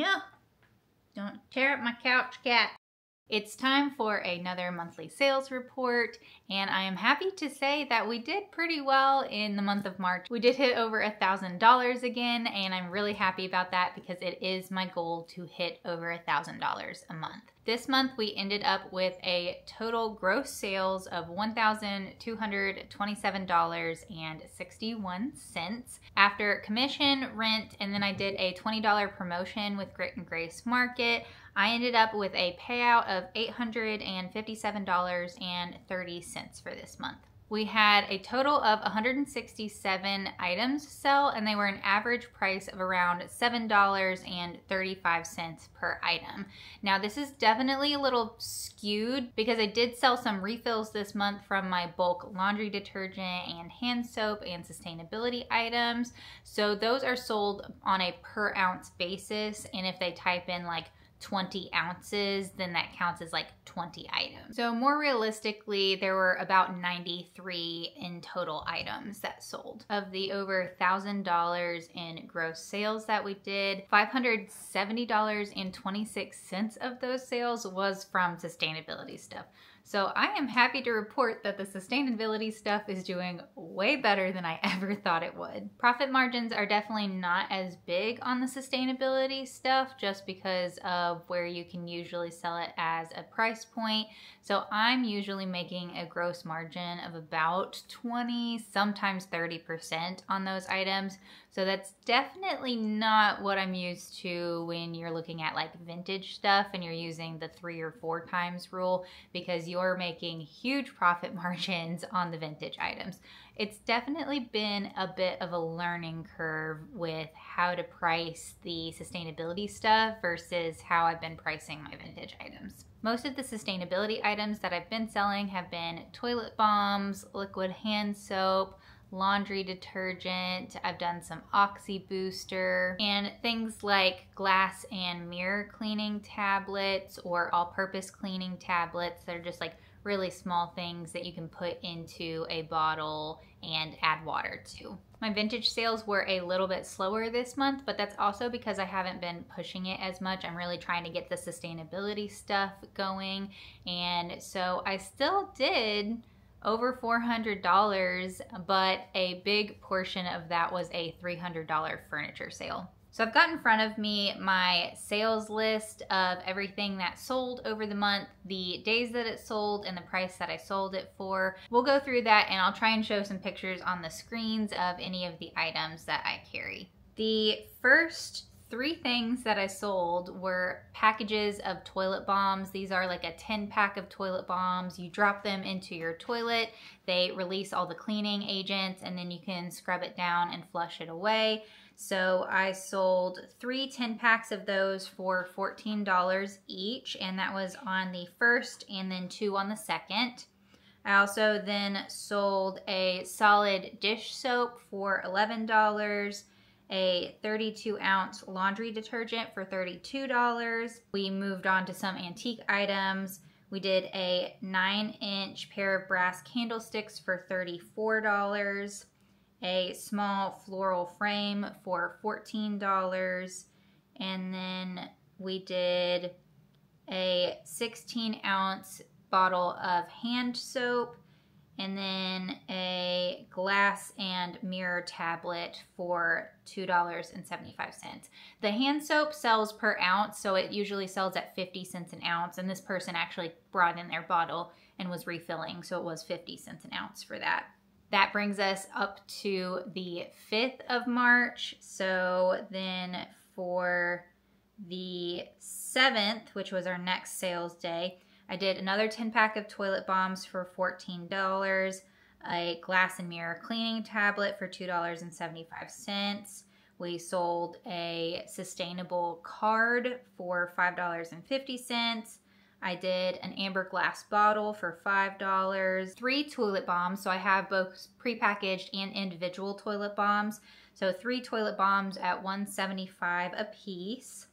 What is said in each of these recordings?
No, don't tear up my couch, cat. It's time for another monthly sales report, and I am happy to say that we did pretty well in the month of March. We did hit over $1,000 again, and I'm really happy about that because it is my goal to hit over $1,000 a month. This month we ended up with a total gross sales of $1,227.61 after commission, rent, and then I did a $20 promotion with Grit and Grace Market. I ended up with a payout of $857.30 for this month. We had a total of 167 items sell, and they were an average price of around $7.35 per item. Now this is definitely a little skewed because I did sell some refills this month from my bulk laundry detergent and hand soap and sustainability items. So those are sold on a per ounce basis, and if they type in like 20 ounces, then that counts as like 20 items. So more realistically, there were about 93 in total items that sold. Of the over $1,000 in gross sales that we did, $570.26 of those sales was from sustainability stuff. So I am happy to report that the sustainability stuff is doing way better than I ever thought it would. Profit margins are definitely not as big on the sustainability stuff just because of where you can usually sell it as a price point. So I'm usually making a gross margin of about 20, sometimes 30% on those items. So that's definitely not what I'm used to when you're looking at like vintage stuff and you're using the 3 or 4 times rule, because you're making huge profit margins on the vintage items. It's definitely been a bit of a learning curve with how to price the sustainability stuff versus how I've been pricing my vintage items. Most of the sustainability items that I've been selling have been toilet bombs, liquid hand soap, laundry detergent. I've done some Oxy Booster and things like glass and mirror cleaning tablets or all-purpose cleaning tablets that are just like really small things that you can put into a bottle and add water to. My vintage sales were a little bit slower this month, but that's also because I haven't been pushing it as much. I'm really trying to get the sustainability stuff going, and so I still did over $400, but a big portion of that was a $300 furniture sale. So I've got in front of me my sales list of everything that sold over the month, the days that it sold, and the price that I sold it for. We'll go through that, and I'll try and show some pictures on the screens of any of the items that I carry. The first 3 things that I sold were packages of toilet bombs. These are like a 10-pack of toilet bombs. You drop them into your toilet, they release all the cleaning agents, and then you can scrub it down and flush it away. So I sold 3 10-packs of those for $14 each, and that was on the 1st and then 2 on the 2nd. I also then sold a solid dish soap for $11, a 32-ounce laundry detergent for $32. We moved on to some antique items. We did a 9-inch pair of brass candlesticks for $34, a small floral frame for $14, and then we did a 16-ounce bottle of hand soap, and then a glass and mirror tablet for $2.75. The hand soap sells per ounce, so it usually sells at 50 cents an ounce, and this person actually brought in their bottle and was refilling, so it was 50 cents an ounce for that. That brings us up to the 5th of March. So then for the 7th, which was our next sales day, I did another 10-pack of toilet bombs for $14, a glass and mirror cleaning tablet for $2.75. We sold a sustainable card for $5.50. I did an amber glass bottle for $5, 3 toilet bombs, so I have both prepackaged and individual toilet bombs. So 3 toilet bombs at $1.75 a piece.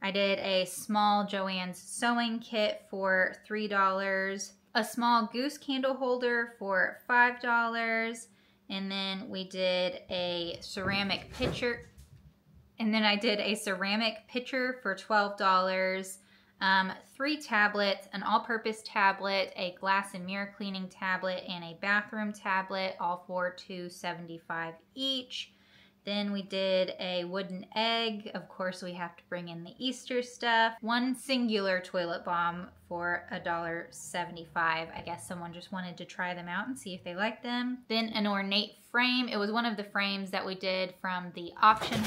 I did a small Joann's sewing kit for $3, a small goose candle holder for $5, and then we did a ceramic pitcher. And then I did a ceramic pitcher for $12, 3 tablets, an all-purpose tablet, a glass and mirror cleaning tablet, and a bathroom tablet, all for $2.75 each. Then we did a wooden egg. Of course, we have to bring in the Easter stuff. 1 singular toilet bomb for $1.75. I guess someone just wanted to try them out and see if they liked them. Then an ornate frame. It was one of the frames that we did from the auction.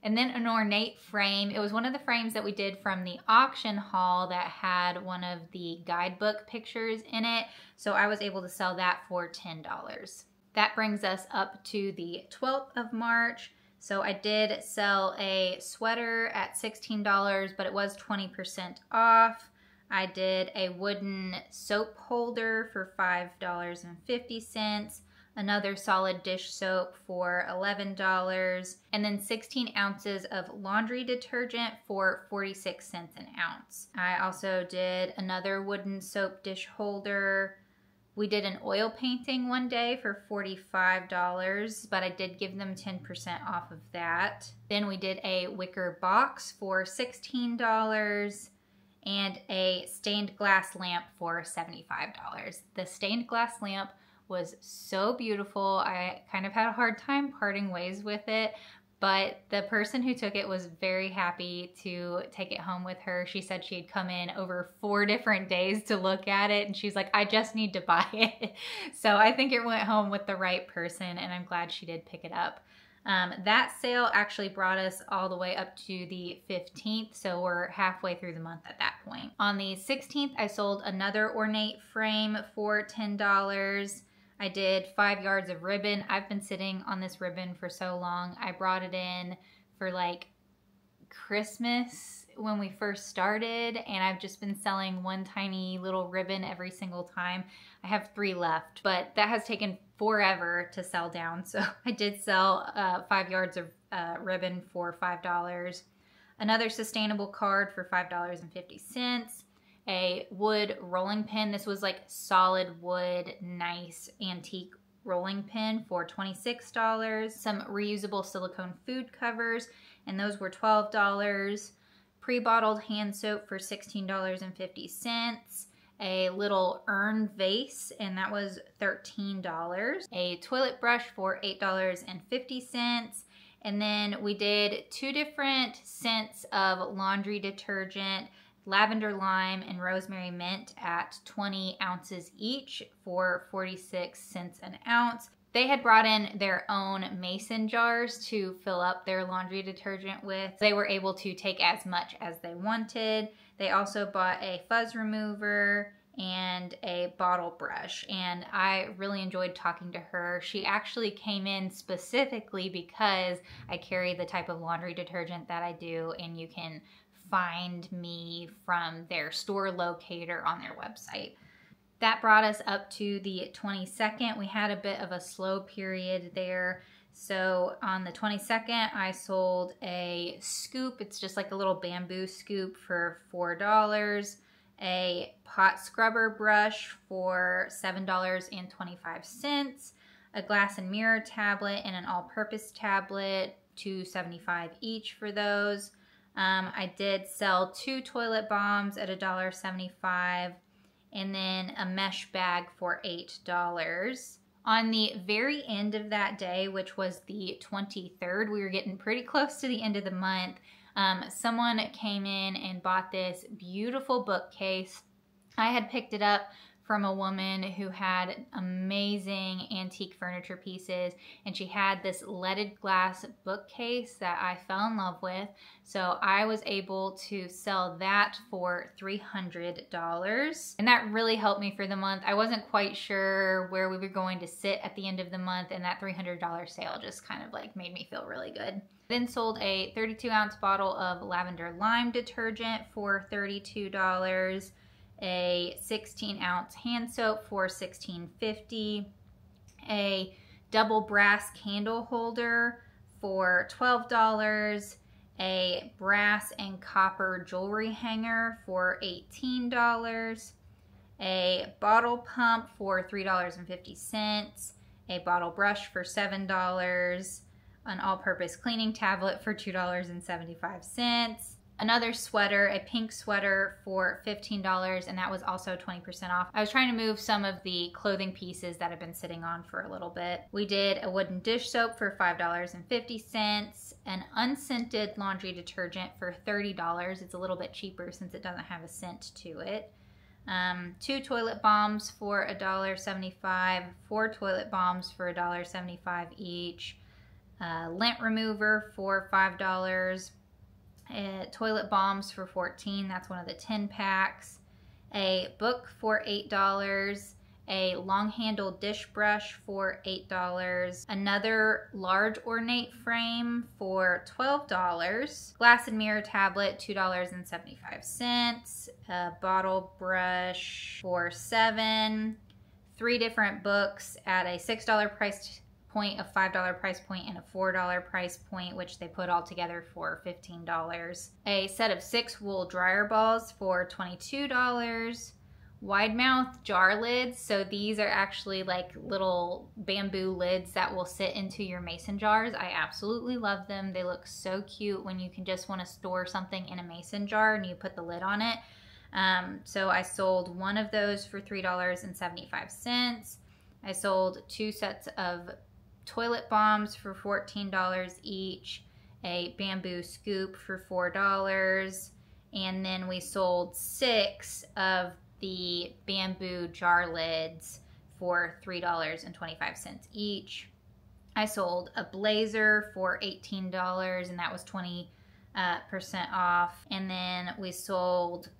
And then an ornate frame. It was one of the frames that we did from the auction haul that had one of the guidebook pictures in it. So I was able to sell that for $10. That brings us up to the 12th of March. So I did sell a sweater at $16, but it was 20% off. I did a wooden soap holder for $5.50. Another solid dish soap for $11, and then 16 ounces of laundry detergent for 46 cents an ounce. I also did another wooden soap dish holder. We did an oil painting one day for $45, but I did give them 10% off of that. Then we did a wicker box for $16 and a stained glass lamp for $75. The stained glass lamp was so beautiful. I kind of had a hard time parting ways with it, but the person who took it was very happy to take it home with her. She said she had come in over 4 different days to look at it, and she's like, I just need to buy it. So I think it went home with the right person, and I'm glad she did pick it up. That sale actually brought us all the way up to the 15th, so we're halfway through the month at that point. On the 16th, I sold another ornate frame for $10. I did 5 yards of ribbon. I've been sitting on this ribbon for so long. I brought it in for like Christmas when we first started, and I've just been selling one tiny little ribbon every single time. I have 3 left, but that has taken forever to sell down. So I did sell 5 yards of ribbon for $5. Another sustainable card for $5.50. A wood rolling pin. This was like solid wood, nice antique rolling pin for $26. Some reusable silicone food covers, and those were $12. Pre-bottled hand soap for $16.50. A little urn vase, and that was $13. A toilet brush for $8.50. And then we did 2 different scents of laundry detergent, lavender lime and rosemary mint, at 20 ounces each for 46 cents an ounce. They had brought in their own mason jars to fill up their laundry detergent with. They were able to take as much as they wanted. They also bought a fuzz remover and a bottle brush, and I really enjoyed talking to her. She actually came in specifically because I carry the type of laundry detergent that I do, and you can find me from their store locator on their website. That brought us up to the 22nd. We had a bit of a slow period there. So on the 22nd, I sold a scoop. It's just like a little bamboo scoop for $4. A pot scrubber brush for $7.25. A glass and mirror tablet and an all-purpose tablet, $2.75 each for those. I did sell 2 toilet bombs at $1.75, and then a mesh bag for $8. On the very end of that day, which was the 23rd, we were getting pretty close to the end of the month, someone came in and bought this beautiful bookcase. I had picked it up from a woman who had amazing antique furniture pieces, and she had this leaded glass bookcase that I fell in love with. So I was able to sell that for $300, and that really helped me for the month. I wasn't quite sure where we were going to sit at the end of the month, and that $300 sale just kind of like made me feel really good. Then sold a 32-ounce bottle of lavender lime detergent for $32. A 16-ounce hand soap for $16.50, a double brass candle holder for $12, a brass and copper jewelry hanger for $18, a bottle pump for $3.50, a bottle brush for $7, an all-purpose cleaning tablet for $2.75, another sweater, a pink sweater for $15, and that was also 20% off. I was trying to move some of the clothing pieces that have been sitting on for a little bit. We did a wooden dish soap for $5.50, an unscented laundry detergent for $30. It's a little bit cheaper since it doesn't have a scent to it. 2 toilet bombs for $1.75, 4 toilet bombs for $1.75 each, lint remover for $5, toilet bombs for $14, that's one of the 10 packs, a book for $8, a long-handled dish brush for $8, another large ornate frame for $12, glass and mirror tablet $2.75, a bottle brush for $7, 3 different books at a $6 price point, a $5 price point, and a $4 price point, which they put all together for $15. A set of 6 wool dryer balls for $22. Wide mouth jar lids. So these are actually like little bamboo lids that will sit into your mason jars. I absolutely love them. They look so cute when you can just want to store something in a mason jar and you put the lid on it. So I sold one of those for $3.75. I sold 2 sets of toilet bombs for $14 each, a bamboo scoop for $4, and then we sold 6 of the bamboo jar lids for $3.25 each. I sold a blazer for $18, and that was 20% off. And then we sold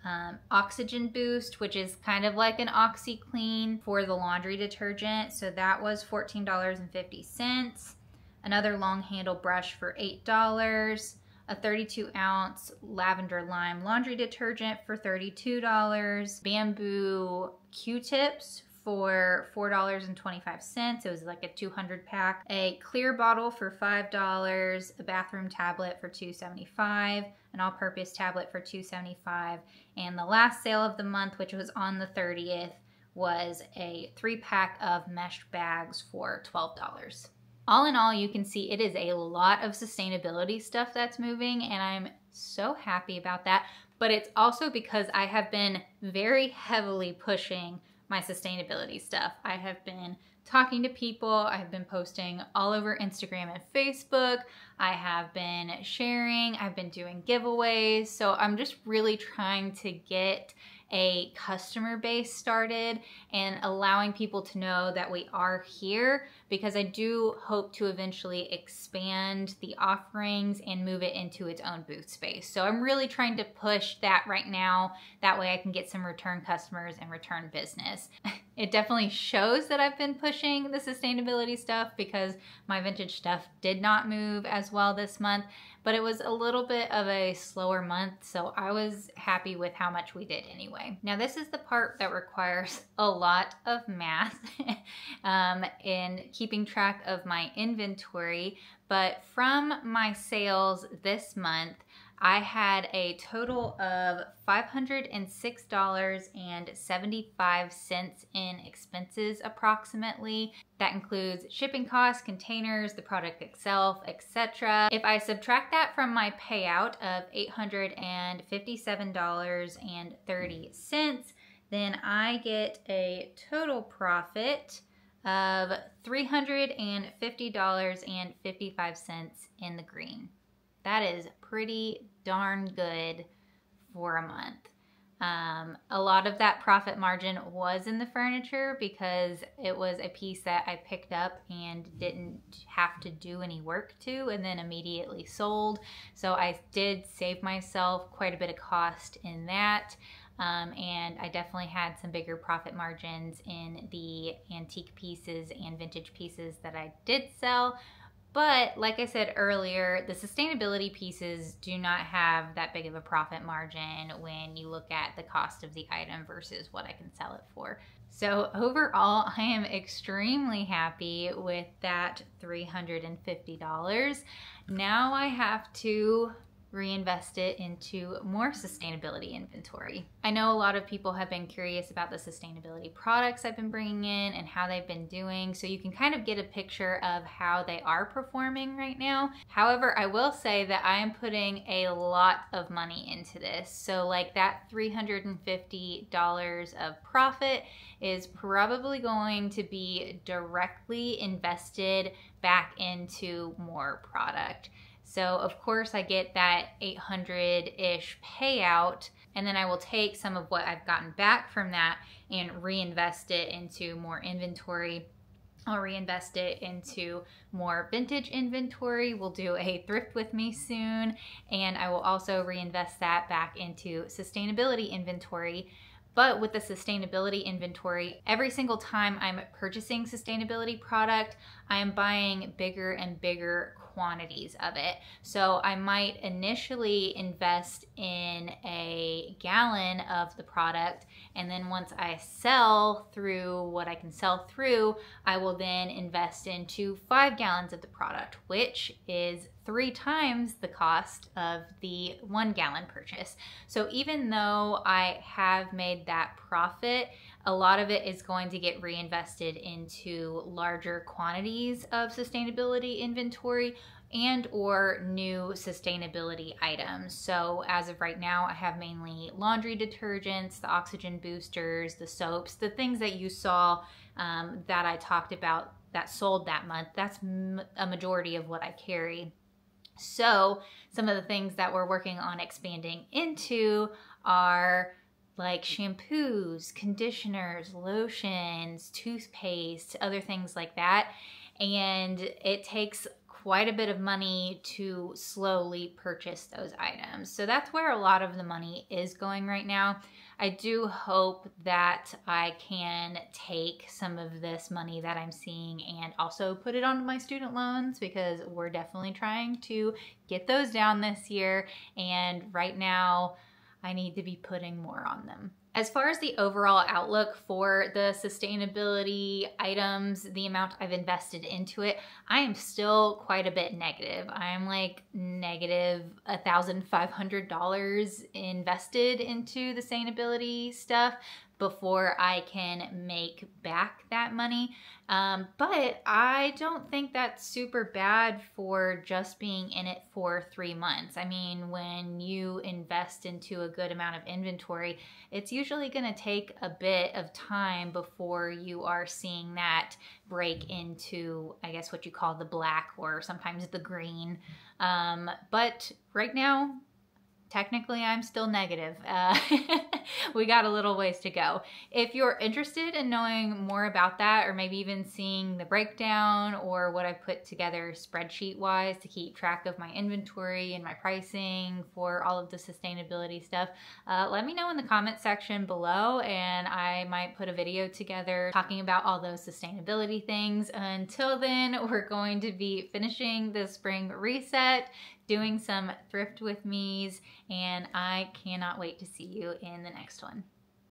Oxygen Boost, which is kind of like an OxyClean for the laundry detergent. So that was $14.50. Another long handle brush for $8. A 32-ounce lavender lime laundry detergent for $32. Bamboo Q-tips for $4.25. It was like a 200 pack. A clear bottle for $5, a bathroom tablet for $2.75, an all-purpose tablet for $2.75, and the last sale of the month, which was on the 30th, was a 3-pack of mesh bags for $12. All in all, you can see it is a lot of sustainability stuff that's moving, and I'm so happy about that. But it's also because I have been very heavily pushing my sustainability stuff. I have been talking to people, I have been posting all over Instagram and Facebook, I have been sharing, I've been doing giveaways, so I'm just really trying to get a customer base started and allowing people to know that we are here, because I do hope to eventually expand the offerings and move it into its own booth space. So I'm really trying to push that right now. That way I can get some return customers and return business. It definitely shows that I've been pushing the sustainability stuff because my vintage stuff did not move as well this month, but it was a little bit of a slower month, so I was happy with how much we did anyway. Now this is the part that requires a lot of math in keeping track of my inventory, but from my sales this month, I had a total of $506.75 in expenses approximately. That includes shipping costs, containers, the product itself, etc. If I subtract that from my payout of $857.30, then I get a total profit of $350.55 in the green. That is pretty darn good for a month. A lot of that profit margin was in the furniture because it was a piece that I picked up and didn't have to do any work to and then immediately sold. So I did save myself quite a bit of cost in that. And I definitely had some bigger profit margins in the antique pieces and vintage pieces that I did sell. But like I said earlier, the sustainability pieces do not have that big of a profit margin when you look at the cost of the item versus what I can sell it for. So overall, I am extremely happy with that $350. Now I have to reinvest it into more sustainability inventory. I know a lot of people have been curious about the sustainability products I've been bringing in and how they've been doing, so you can kind of get a picture of how they are performing right now. However, I will say that I am putting a lot of money into this. So like that $350 of profit is probably going to be directly invested back into more product. So of course I get that 800-ish payout, and then I will take some of what I've gotten back from that and reinvest it into more inventory. I'll reinvest it into more vintage inventory. We'll do a thrift with me soon, and I will also reinvest that back into sustainability inventory. But with the sustainability inventory, every single time I'm purchasing sustainability product, I am buying bigger and bigger quantities of it. So I might initially invest in a gallon of the product, and then once I sell through what I can sell through, I will then invest into 5 gallons of the product, which is 3 times the cost of the 1 gallon purchase. So even though I have made that profit, a lot of it is going to get reinvested into larger quantities of sustainability inventory and or new sustainability items. So as of right now, I have mainly laundry detergents, the oxygen boosters, the soaps, the things that you saw that I talked about that sold that month. That's a majority of what I carry. So some of the things that we're working on expanding into are like shampoos, conditioners, lotions, toothpaste, other things like that. And it takes quite a bit of money to slowly purchase those items. So that's where a lot of the money is going right now. I do hope that I can take some of this money that I'm seeing and also put it onto my student loans, because we're definitely trying to get those down this year. And right now, I need to be putting more on them. As far as the overall outlook for the sustainability items, the amount I've invested into it, I am still quite a bit negative. I'm like negative $1,500 invested into the sustainability stuff before I can make back that money. But I don't think that's super bad for just being in it for 3 months. I mean, when you invest into a good amount of inventory, it's usually going to take a bit of time before you are seeing that break into, I guess, what you call the black or sometimes the green. But right now, technically, I'm still negative. We got a little ways to go. If you're interested in knowing more about that, or maybe even seeing the breakdown or what I put together spreadsheet-wise to keep track of my inventory and my pricing for all of the sustainability stuff, let me know in the comment section below, and I might put a video together talking about all those sustainability things. Until then, we're going to be finishing the spring reset, doing some thrift with me's, and I cannot wait to see you in the next one.